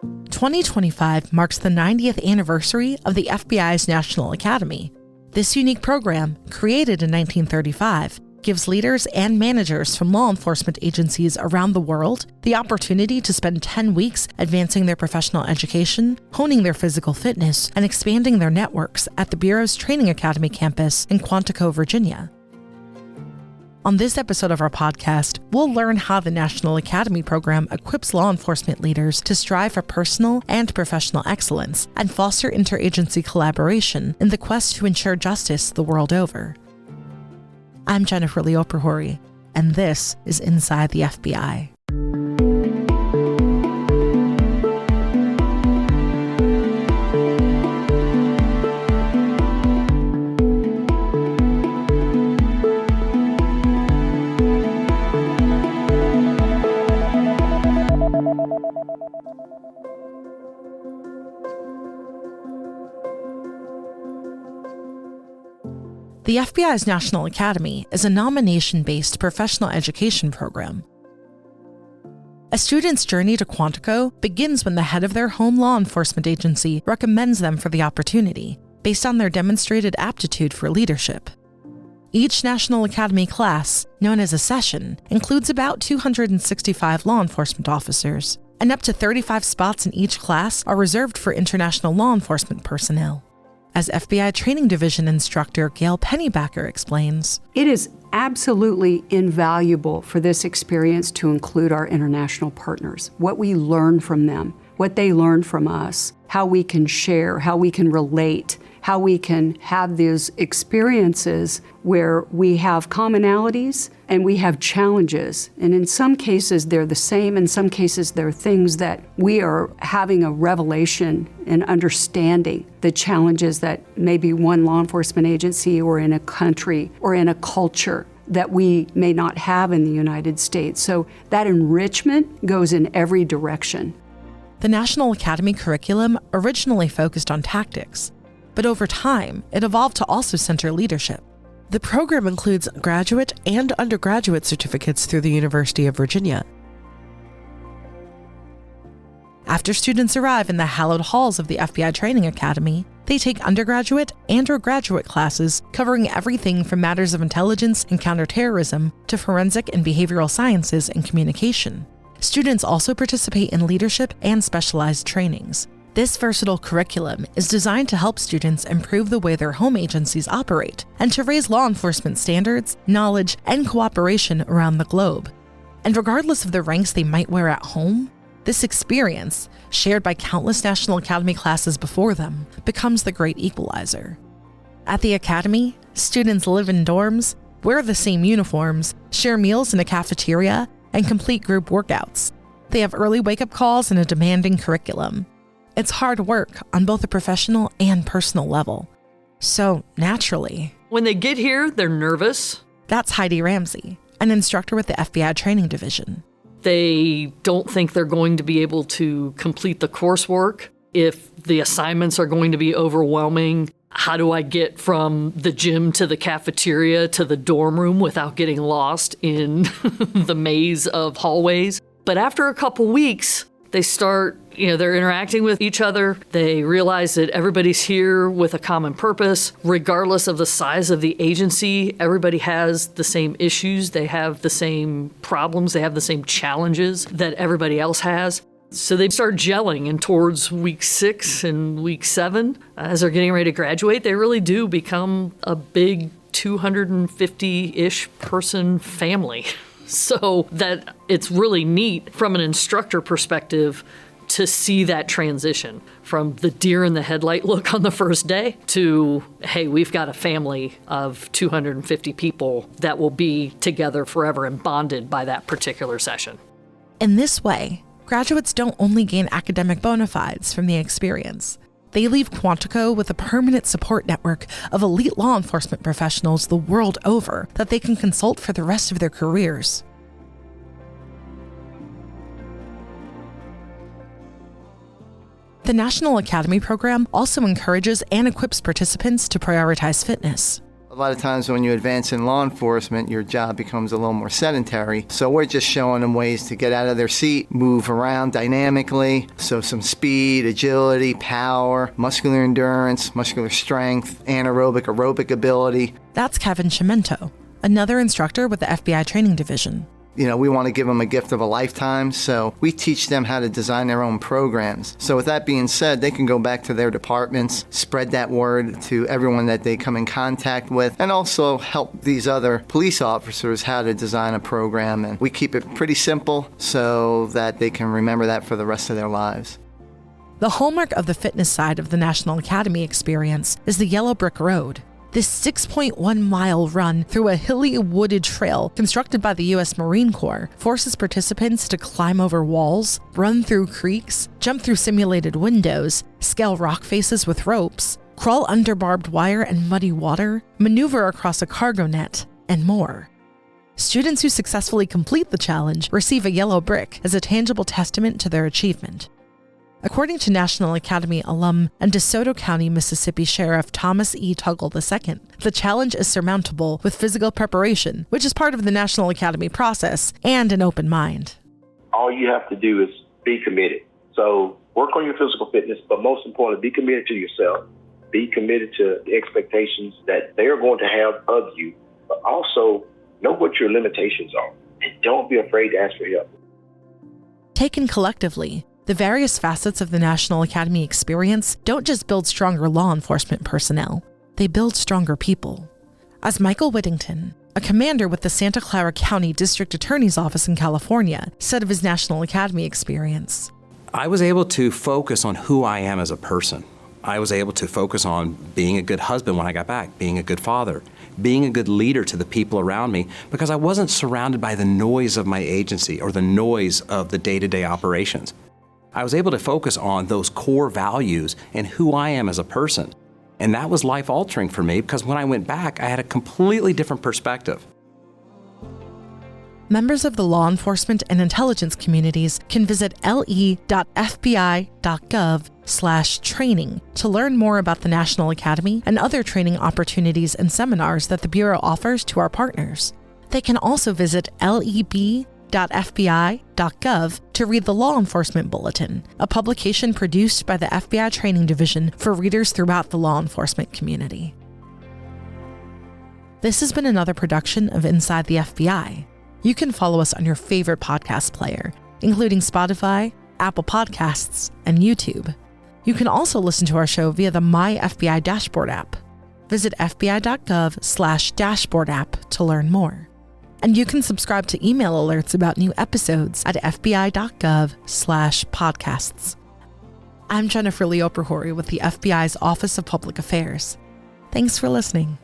2025 marks the 90th anniversary of the FBI's National Academy. This unique program, created in 1935, gives leaders and managers from law enforcement agencies around the world the opportunity to spend 10 weeks advancing their professional education, honing their physical fitness, and expanding their networks at the Bureau's Training Academy campus in Quantico, Virginia. On this episode of our podcast, we'll learn how the National Academy program equips law enforcement leaders to strive for personal and professional excellence and foster interagency collaboration in the quest to ensure justice the world over. I'm Jennifer Leopold, and this is Inside the FBI. The FBI's National Academy is a nomination-based professional education program. A student's journey to Quantico begins when the head of their home law enforcement agency recommends them for the opportunity, based on their demonstrated aptitude for leadership. Each National Academy class, known as a session, includes about 265 law enforcement officers, and up to 35 spots in each class are reserved for international law enforcement personnel. As FBI Training Division instructor Gail Pennybacker explains, it is absolutely invaluable for this experience to include our international partners, what we learn from them, what they learn from us, how we can share, how we can relate, how we can have these experiences where we have commonalities and we have challenges. And in some cases, they're the same. In some cases, they're things that we are having a revelation and understanding the challenges that maybe one law enforcement agency or in a country or in a culture that we may not have in the United States. So that enrichment goes in every direction. The National Academy curriculum originally focused on tactics, but over time, it evolved to also center leadership. The program includes graduate and undergraduate certificates through the University of Virginia. After students arrive in the hallowed halls of the FBI Training Academy, they take undergraduate and/or graduate classes covering everything from matters of intelligence and counterterrorism to forensic and behavioral sciences and communication. Students also participate in leadership and specialized trainings. This versatile curriculum is designed to help students improve the way their home agencies operate and to raise law enforcement standards, knowledge, and cooperation around the globe. And regardless of the ranks they might wear at home, this experience, shared by countless National Academy classes before them, becomes the great equalizer. At the Academy, students live in dorms, wear the same uniforms, share meals in a cafeteria, and complete group workouts. They have early wake-up calls and a demanding curriculum. It's hard work on both a professional and personal level. So, naturally, when they get here, they're nervous. That's Heidi Ramsey, an instructor with the FBI Training Division. They don't think they're going to be able to complete the coursework. If the assignments are going to be overwhelming, how do I get from the gym to the cafeteria to the dorm room without getting lost in the maze of hallways? But after a couple weeks, they start, they're interacting with each other. They realize that everybody's here with a common purpose. Regardless of the size of the agency, everybody has the same issues. They have the same problems. They have the same challenges that everybody else has. So they start gelling, and towards week 6 and week 7, as they're getting ready to graduate, they really do become a big 250-ish person family. So that it's really neat from an instructor perspective to see that transition from the deer in the headlight look on the first day to, hey, we've got a family of 250 people that will be together forever and bonded by that particular session. In this way, graduates don't only gain academic bona fides from the experience. They leave Quantico with a permanent support network of elite law enforcement professionals the world over that they can consult for the rest of their careers. The National Academy program also encourages and equips participants to prioritize fitness. A lot of times when you advance in law enforcement, your job becomes a little more sedentary. So we're just showing them ways to get out of their seat, move around dynamically. So some speed, agility, power, muscular endurance, muscular strength, anaerobic, aerobic ability. That's Kevin Cimento, another instructor with the FBI Training Division. We want to give them a gift of a lifetime, so we teach them how to design their own programs. So with that being said, they can go back to their departments, spread that word to everyone that they come in contact with, and also help these other police officers how to design a program. And we keep it pretty simple so that they can remember that for the rest of their lives. The hallmark of the fitness side of the National Academy experience is the Yellow Brick Road. This 6.1-mile run through a hilly, wooded trail constructed by the U.S. Marine Corps forces participants to climb over walls, run through creeks, jump through simulated windows, scale rock faces with ropes, crawl under barbed wire and muddy water, maneuver across a cargo net, and more. Students who successfully complete the challenge receive a yellow brick as a tangible testament to their achievement. According to National Academy alum and DeSoto County, Mississippi Sheriff Thomas E. Tuggle II, the challenge is surmountable with physical preparation, which is part of the National Academy process, and an open mind. All you have to do is be committed. So work on your physical fitness, but most importantly, be committed to yourself. Be committed to the expectations that they are going to have of you, but also know what your limitations are. And don't be afraid to ask for help. Taken collectively, the various facets of the National Academy experience don't just build stronger law enforcement personnel, they build stronger people. As Michael Whittington, a commander with the Santa Clara County District Attorney's Office in California, said of his National Academy experience, I was able to focus on who I am as a person. I was able to focus on being a good husband when I got back, being a good father, being a good leader to the people around me, because I wasn't surrounded by the noise of my agency or the noise of the day-to-day operations. I was able to focus on those core values and who I am as a person. And that was life-altering for me because when I went back, I had a completely different perspective. Members of the law enforcement and intelligence communities can visit le.fbi.gov/training to learn more about the National Academy and other training opportunities and seminars that the Bureau offers to our partners. They can also visit leb.fbi.gov to read the Law Enforcement Bulletin, a publication produced by the FBI Training Division for readers throughout the law enforcement community. This has been another production of Inside the FBI. You can follow us on your favorite podcast player, including Spotify, Apple Podcasts, and YouTube. You can also listen to our show via the My FBI Dashboard app. Visit fbi.gov/dashboard app to learn more. And you can subscribe to email alerts about new episodes at fbi.gov/podcasts. I'm Jennifer Leoprahori with the FBI's Office of Public Affairs. Thanks for listening.